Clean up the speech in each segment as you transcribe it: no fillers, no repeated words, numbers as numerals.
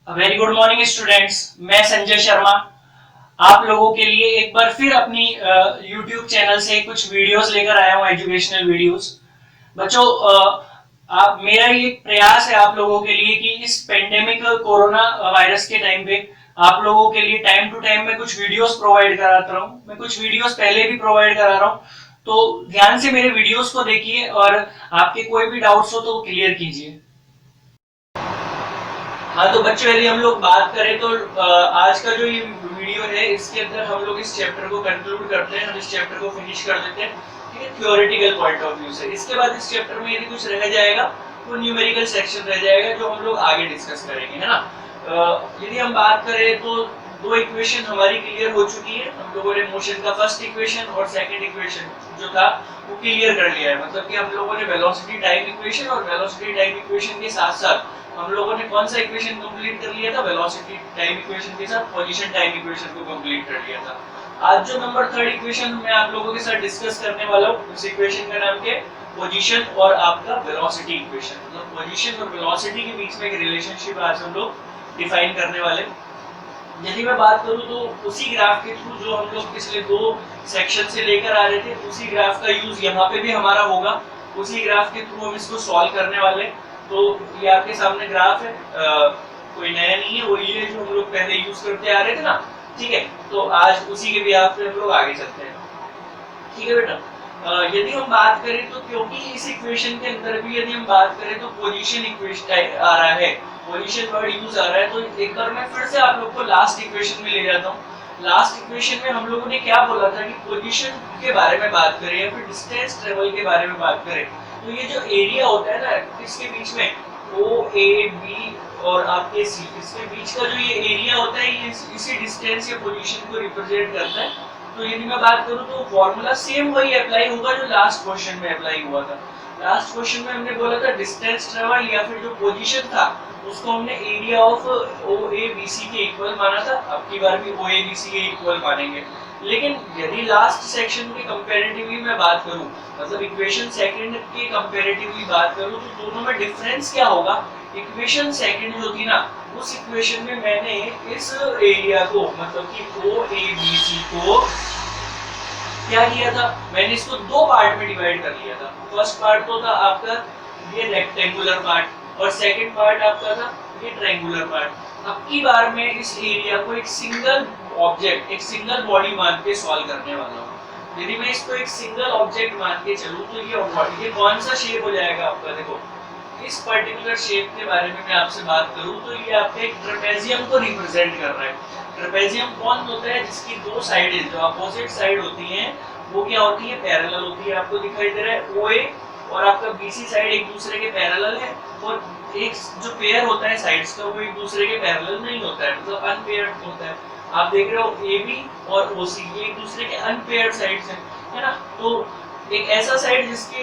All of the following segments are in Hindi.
Very good morning students. मैं संजय शर्मा आप लोगों के लिए एक बार फिर अपनी यूट्यूब चैनल से कुछ वीडियोस लेकर आया हूं, एजुकेशनल वीडियोस। बच्चों, आप मेरा ये प्रयास है आप लोगों के लिए कि इस पेंडेमिक कोरोना वायरस के टाइम पे आप लोगों के लिए टाइम टू टाइम मैं कुछ वीडियोस प्रोवाइड कराता रहूं। मैं कुछ वीडियोस पहले भी प्रोवाइड करा रहा हूं, तो ध्यान से मेरे वीडियोस को देखिए और आपके कोई भी डाउट्स हो तो क्लियर कीजिए। हाँ, तो बच्चों यदि हम लोग बात करें तो आज का जो ये वीडियो है इसके अंदर हम लोग इस चैप्टर को कंक्लूड करते हैं, हम इस चैप्टर को फिनिश कर देते हैं, ठीक है, थ्योरेटिकल पॉइंट ऑफ व्यू से। इसके बाद इस चैप्टर में यदि कुछ रह जाएगा वो न्यूमेरिकल सेक्शन रह जाएगा जो हम लोग आगे डिस्कस करेंगे, है ना। यदि हम बात करें तो दो इक्वेशन हमारी क्लियर हो चुकी है। हम लोगों ने मोशन का फर्स्ट इक्वेशन और सेकंड इक्वेशन जो था वो क्लियर कर लिया है। मतलब कि हम लोगों ने वेलोसिटी टाइम इक्वेशन और वेलोसिटी टाइम इक्वेशन के साथ साथ हम लोगों ने कौन सा इक्वेशन कंप्लीट कर लिया था, वेलोसिटी टाइम इक्वेशन के साथ पोजीशन टाइम इक्वेशन को कंप्लीट कर लिया था। आज जो नंबर थर्ड इक्वेशन मैं आप लोगों के साथ डिस्कस करने वाला हूँ, उस इक्वेशन का नाम क्या है, पोजीशन और आपका वेलोसिटी इक्वेशन। मतलब पोजीशन और वेलोसिटी के बीच में एक रिलेशनशिप आज हम लोग डिफाइन करने वाले। यदि मैं बात करूं तो उसी ग्राफ के थ्रू जो हम लोग पिछले दो सेक्शन से लेकर आ रहे थे, उसी ग्राफ का यूज यहाँ पे भी हमारा होगा। उसी ग्राफ के थ्रू हम इसको सॉल्व करने वाले। तो ये आपके सामने ग्राफ है, कोई नया नहीं है, वही है जो हम लोग पहले यूज करते आ रहे थे ना। ठीक है, तो आज उसी के बिहाफ पे हम लोग आगे चलते हैं। ठीक है बेटा, यदि हम बात करें तो क्योंकि इस इक्वेशन के अंदर भी यदि हम बात करें तो पोजीशन इक्वेशन आ रहा है, पोजीशन वर्ड यूज आ रहा है, तो एक बार मैं फिर से आप लोग को लास्ट इक्वेशन में ले जाता हूँ। लास्ट इक्वेशन में हम लोगों ने क्या बोला था कि पोजीशन के बारे में बात करें या फिर डिस्टेंस ट्रेवल के बारे में बात करें, तो ये जो एरिया होता है ना इसके बीच में ओ ए बी और आपके सी, इसके बीच का जो ये एरिया होता है ये इसी डिस्टेंस या पोजीशन को रिप्रेजेंट करता है। तो यदि मैं बात करूं तो फॉर्मूला सेम वही अप्लाई होगा जो लास्ट क्वेश्चन में अप्लाई हुआ था। लास्ट क्वेश्चन में हमने बोला था डिस्टेंस ट्रेवल या फिर जो पोजीशन था उसको हमने area of O A B C के इक्वल माना था। अब की बार भी ओ ए बी सी के इक्वल मानेंगे। लेकिन यदि लास्ट सेक्शन के कंपैरेटिवली मैं बात करूं, मतलब इक्वेशन सेकंड के कंपैरेटिवली बात करूं, तो दोनों में डिफरेंस क्या होगा। इक्वेशन सेकंड जो थी ना, उस इक्वेशन में मैंने इस एरिया को मतलब कि ओ ए बी सी को क्या किया था, मैंने इसको दो पार्ट में डिवाइड कर लिया था। फर्स्ट पार्ट तो था आपका ये रेक्टेंगुलर पार्ट और सेकंड पार्ट आपका था ये ट्रायंगुलर पार्ट। अब की बार मैं इस एरिया को एक सिंगल ऑब्जेक्ट, एक सिंगल बॉडी मान के सॉल्व करने वाला हूँ। यदि मैं इसको एक सिंगल ऑब्जेक्ट मान के चलूँ तो ये कौन सा शेप हो जाएगा आपका, देखो इस पर्टिकुलर शेप के बारे में मैं आपसे बात करूं तो ये आपके एक ट्रेपेजियम को रिप्रेजेंट कर रहा है। ट्रेपेजियम कौन होता है, जिसकी दो साइडें जो अपोजिट साइड होती हैं वो क्या होती है, पैरेलल होती है। आपको दिखाई दे रहा है ओए और आपका बीसी साइड एक दूसरे के पैरेलल है, और एक जो पेयर होता है साइड्स का वो एक दूसरे के पैरेलल नहीं होता है, मतलब अनपेयर्ड होता है। आप देख रहे हो एबी और ओसी ये एक दूसरे के अनपेयर्ड साइड्स हैं, है ना। तो एक ऐसा साइड जिसके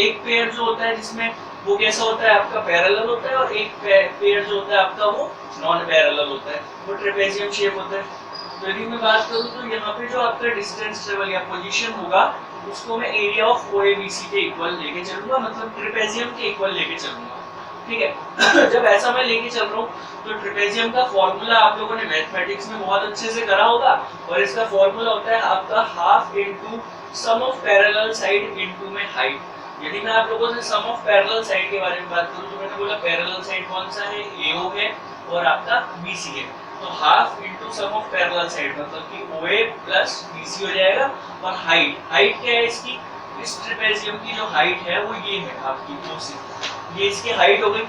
एक पेयर जो होता है जिसमें वो कैसा होता है आपका पैरेलल होता है, और एक पेयर जो होता है आपका वो नॉन पैरेलल होता है, वो ट्रेपेजियम शेप होता है। तो यदि मैं बात करूं तो यहाँ पे जो आपका डिस्टेंस ट्रेवल या पोजीशन होगा उसको मैं area of O A B C के इक्वल लेके चलूंगा, मतलब ट्रेपेजियम के इक्वल लेके चलूंगा। ठीक है जब ऐसा मैं लेके चल रहा हूँ तो ट्रेपेजियम का फॉर्मूला आप लोगों ने मैथमेटिक्स में बहुत अच्छे से करा होगा, और इसका फॉर्मूला होता है आपका half into sum of parallel side into में हाइट। यदि मैं आप लोगों से सम ऑफ पैरेलल साइड के बारे में बात करूं तो मैंने बोला पैरेलल साइड कौन सा है, एओ है और आपका बीसी है। तो half into sum of parallel side मतलब कि ओए प्लस बीसी हो जाएगा। और हाइट, हाइट क्या है इसकी, इस ट्रेपेजियम की जो हाइट है वो ये है आपकी ओ से, ये इसकी हाइट हो गई।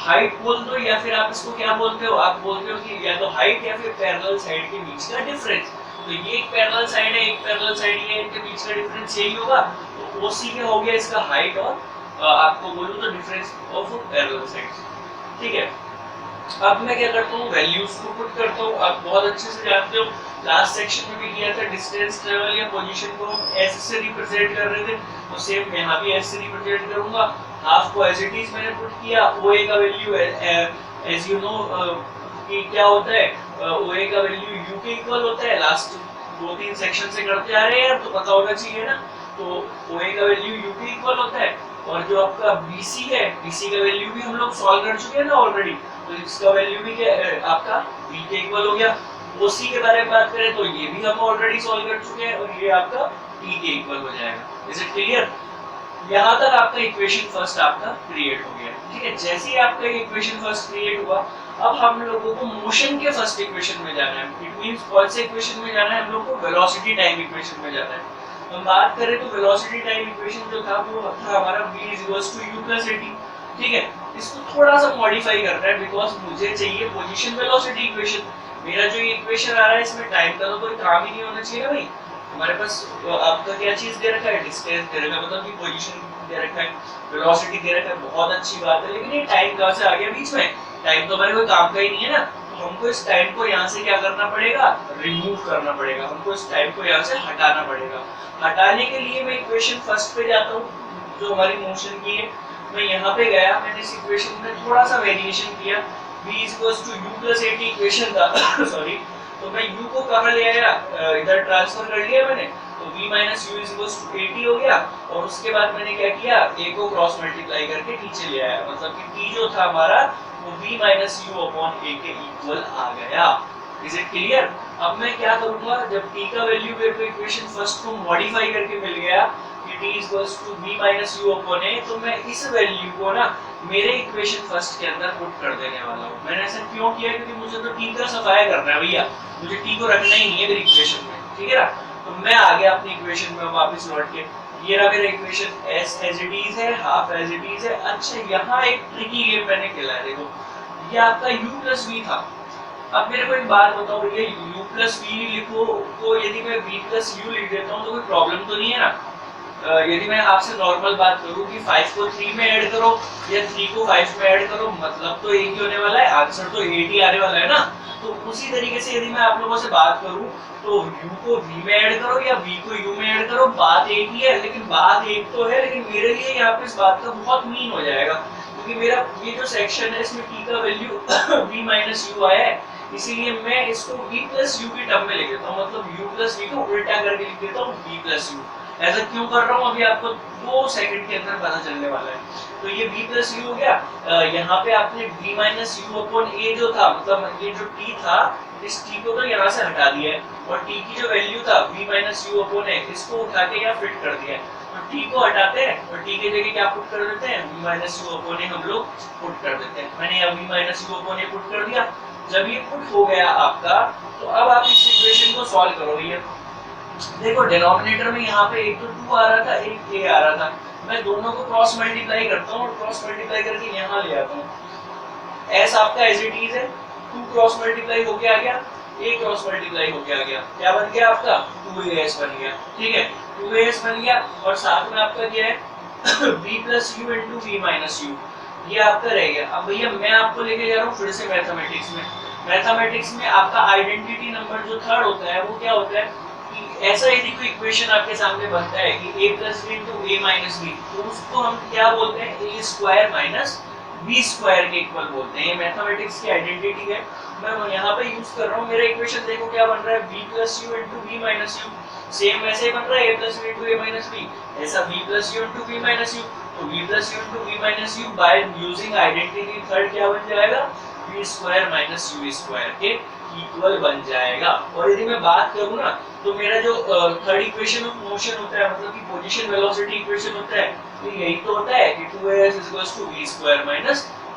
हाइट बोल दो या फिर आप इसको क्या बोलते हो, आप बोलते हो कि या तो हाइट या फिर पैरेलल साइड के बीच का डिफरेंस। तो ये एक पैरेलल साइड है, एक पैरेलल साइड है, इनके बीच का डिफरेंस यही होगा। तो ओसी में हो गया इसका हाइट और आपको बोलूं तो डिफरेंस ऑफ पैरेलल साइड्स। ठीक है, अब मैं क्या करता हूँ, वैल्यूज को पुट करता हूँ। आप बहुत अच्छे से जानते हो लास्ट सेक्शन में भी किया था, डिस्टेंस ट्रेवल या पोजीशन को हम एस से रिप्रेजेंट कर रहे थे, तो सेम यहाँ भी एस से रिप्रेजेंट करूंगा। हाफ को एज इट इज मैंने पुट किया, ओए का वैल्यू एज यू नो कि क्या होता है, ओए का वैल्यू यू के इक्वल होता है। लास्ट दो तीन सेक्शन से करते आ रहे हैं तो पता होना चाहिए ना। तो ओए का वैल्यू यू के इक्वल होता है, और जो आपका BC है, BC का वैल्यू भी हम लोग सॉल्व कर चुके हैं ना ऑलरेडी, तो इसका वैल्यू भी क्या आपका V के इक्वल हो गया। OC के बारे में बात करें तो ये भी हम ऑलरेडी सॉल्व कर चुके हैं और ये आपका T के इक्वल हो जाएगा। Is it clear? यहाँ तक आपका इक्वेशन फर्स्ट आपका क्रिएट हो गया, ठीक है। जैसे ही आपका इक्वेशन फर्स्ट क्रिएट हुआ, अब हम लोगों को मोशन के फर्स्ट इक्वेशन में जाना है। इट मींस कौन से इक्वेशन में जाना है? हम लोग को वेलोसिटी टाइम इक्वेशन में जाना है। हम बात करें तो वेलोसिटी टाइम इक्वेशन जो था वो था हमारा v = u + at, ठीक है। इसको थोड़ा सा मॉडिफाई करना है बिकॉज मुझे चाहिए पोजीशन वेलोसिटी इक्वेशन। मेरा जो ये इक्वेशन आ रहा है इसमें टाइम का तो कोई काम ही नहीं होना चाहिए ना भाई। हमारे पास आपका क्या चीज दे रखा है? डिस्टेंस दे रखा है, मतलब कि पोजीशन दे रखा है, वेलोसिटी दे रखा है, बहुत अच्छी बात है। लेकिन ये टाइम कहां से आ गया बीच में? टाइम तो हमारे कोई काम का ही नहीं है ना। तो हमको इस टाइम को यहाँ से क्या करना पड़ेगा? रिमूव करना पड़ेगा। हमको इस टाइम को यहाँ से हटाना पड़ेगा। हटाने के लिए मैं इक्वेशन फर्स्ट पे जाता हूँ जो हमारी मोशन की है। मैं यहाँ पे गया, मैंने इस इक्वेशन में थोड़ा सा वेरिएशन किया। v = u + at इक्वेशन था सॉरी, तो मैं u को कहाँ ले आया? इधर ट्रांसफर कर लिया मैंने, तो v - u = at हो गया। और उसके बाद मैंने क्या किया? a को क्रॉस मल्टीप्लाई करके नीचे ले आया, मतलब कि t जो था हमारा वो v - u/a के इक्वल आ गया। Is it clear? अब मैं क्या करूंगा, जब t का वैल्यू मेरे को इक्वेशन फर्स्ट को मॉडिफाई करके मिल गया कि t = v - u/a, तो मैं इस वैल्यू को ना मेरे इक्वेशन फर्स्ट के अंदर पुट कर देने वाला हूं। मैंने ऐसा क्यों किया? क्योंकि मुझे तो t का सफाया करना है भैया, मुझे t को रखना ही नहीं है मेरी इक्वेशन में, ठीक है ना। तो मैं आ गया अपनी इक्वेशन में वापस लौट के। ये रहा मेरा equation, s as it is है, हाफ एज इट इज है। अच्छा, यहाँ एक ट्रिकी गेम मैंने खेला है, देखो ये आपका u + v था। अब मेरे को एक बात बताओ भैया, u + v लिखो तो यदि मैं v + u लिख देता हूँ तो कोई प्रॉब्लम तो नहीं है ना? यदि मैं आपसे नॉर्मल बात करूं कि 5 को 3 में ऐड करो या 3 को 5 में ऐड करो, मतलब तो एक ही होने वाला है, आंसर तो 8 ही आने वाला है ना। तो उसी तरीके से यदि मैं आप लोगों से बात करूं तो u को v में ऐड करो या v को u में ऐड करो, बात एक ही है। लेकिन बात एक तो है, लेकिन मेरे लिए यहाँ पे इस बात का बहुत मीन हो जाएगा, क्योंकि मेरा ये जो सेक्शन है इसमें t का वैल्यू v - u आया है, इसीलिए मैं इसको v + u की टर्म में लिख देता हूँ। मतलब u + v को उल्टा करके लिख देता हूँ v + u। ऐसा क्यों कर रहा हूँ अभी आपको 2 सेकंड के अंदर पता चलने वाला है। तो ये v + u हो गया। यहाँ पे आपने v - u/a जो था, मतलब ये जो t था, इस t को तो यहाँ से हटा दिया है और t की जो वैल्यू था v - u/a, इसको उठा के यहाँ फिट कर दिया है। तो t को हटाते हैं और t की जगह क्या पुट कर देते हैं? v - u/a हम लोग पुट कर देते हैं। मैंने यहाँ v - u/a पुट कर दिया। जब ये पुट हो गया आपका, तो अब आप इस इक्वेशन को सॉल्व करो भैया। देखो डिनोमिनेटर में यहाँ पे एक तो 2 आ रहा था, एक a आ रहा था। मैं दोनों को क्रॉस मल्टीप्लाई करता हूँ और क्रॉस मल्टीप्लाई करके यहाँ ले आता हूँ। s आपका एज इट इज है, 2 क्रॉस मल्टीप्लाई होके आ गया, a क्रॉस मल्टीप्लाई होके आ गया। क्या बन गया आपका? 2as बन गया, ठीक है। 2as बन गया और साथ में आपका क्या है? v + u * v - u, ये आपका रह गया। अब भैया मैं आपको लेके जा रहा हूँ फिर से मैथमेटिक्स में। मैथमेटिक्स में आपका आइडेंटिटी नंबर जो थर्ड होता है वो क्या होता है कि ऐसा यदि कोई इक्वेशन आपके सामने बनता है कि a + b * a - b, तो उसको हम क्या बोलते हैं? a² - b² के इक्वल बोलते हैं। ये मैथमेटिक्स की आइडेंटिटी है, मैं यहाँ पे यूज कर रहा हूँ। मेरा इक्वेशन देखो क्या बन रहा है? v + u * v - u, same वैसे ही बन रहा है a + b * a - b, ऐसा v + u * v - u। तो v + u * v - u by using identity third क्या बन जाएगा? v² - u² के इक्वल बन जाएगा। और यदि मैं बात करूँ ना, तो मेरा जो थर्ड इक्वेशन ऑफ मोशन होता है, मतलब कि पोजीशन वेलोसिटी इक्वेशन होता है, तो यही तो होता है कि 2as = v² -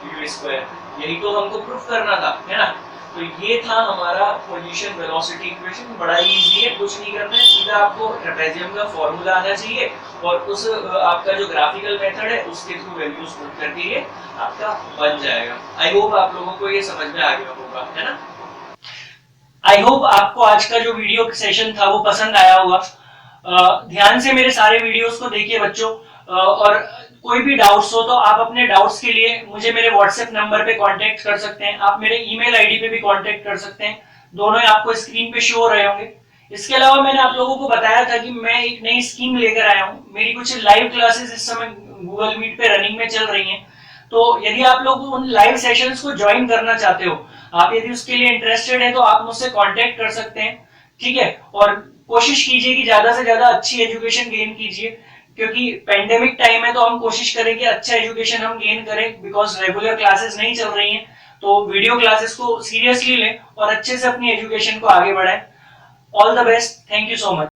u²। यही तो हमको प्रूफ करना था, है ना। तो ये था हमारा पोजीशन वेलोसिटी इक्वेशन। बड़ा इजी है, कुछ नहीं करना है, सीधा आपको ट्रेपेजियम का फॉर्मूला आना चाहिए और उस आपका जो ग्राफिकल मेथड है उसके थ्रू वैल्यूज पुट करके ये आपका बन जाएगा। आई होप आप लोगों को ये समझ में आ गया होगा, है ना। आई होप आपको आज का जो वीडियो सेशन था वो पसंद आया होगा। ध्यान से मेरे सारे वीडियोस को देखिए बच्चों, और कोई भी डाउट्स हो तो आप अपने डाउट्स के लिए मुझे मेरे व्हाट्सएप नंबर पे कांटेक्ट कर सकते हैं। आप मेरे ईमेल आईडी पे भी कांटेक्ट कर सकते हैं, दोनों ही आपको स्क्रीन पे शो हो रहे होंगे। इसके अलावा मैंने आप लोगों को बताया था कि मैं एक नई स्कीम लेकर आया हूँ। मेरी कुछ लाइव क्लासेस इस समय गूगल मीट पे रनिंग में चल रही हैं, तो यदि आप लोग उन लाइव सेशंस को ज्वाइन करना चाहते हो, आप यदि उसके लिए इंटरेस्टेड है तो आप मुझसे कांटेक्ट कर सकते हैं, ठीक है। और कोशिश कीजिए कि ज्यादा से ज्यादा अच्छी एजुकेशन गेन कीजिए। क्योंकि पेंडेमिक टाइम है तो हम कोशिश करें कि अच्छा एजुकेशन हम गेन करें, बिकॉज रेगुलर क्लासेस नहीं चल रही हैं, तो वीडियो क्लासेस को सीरियसली लें और अच्छे से अपनी एजुकेशन को आगे बढ़ाएं। All the best, thank you so much.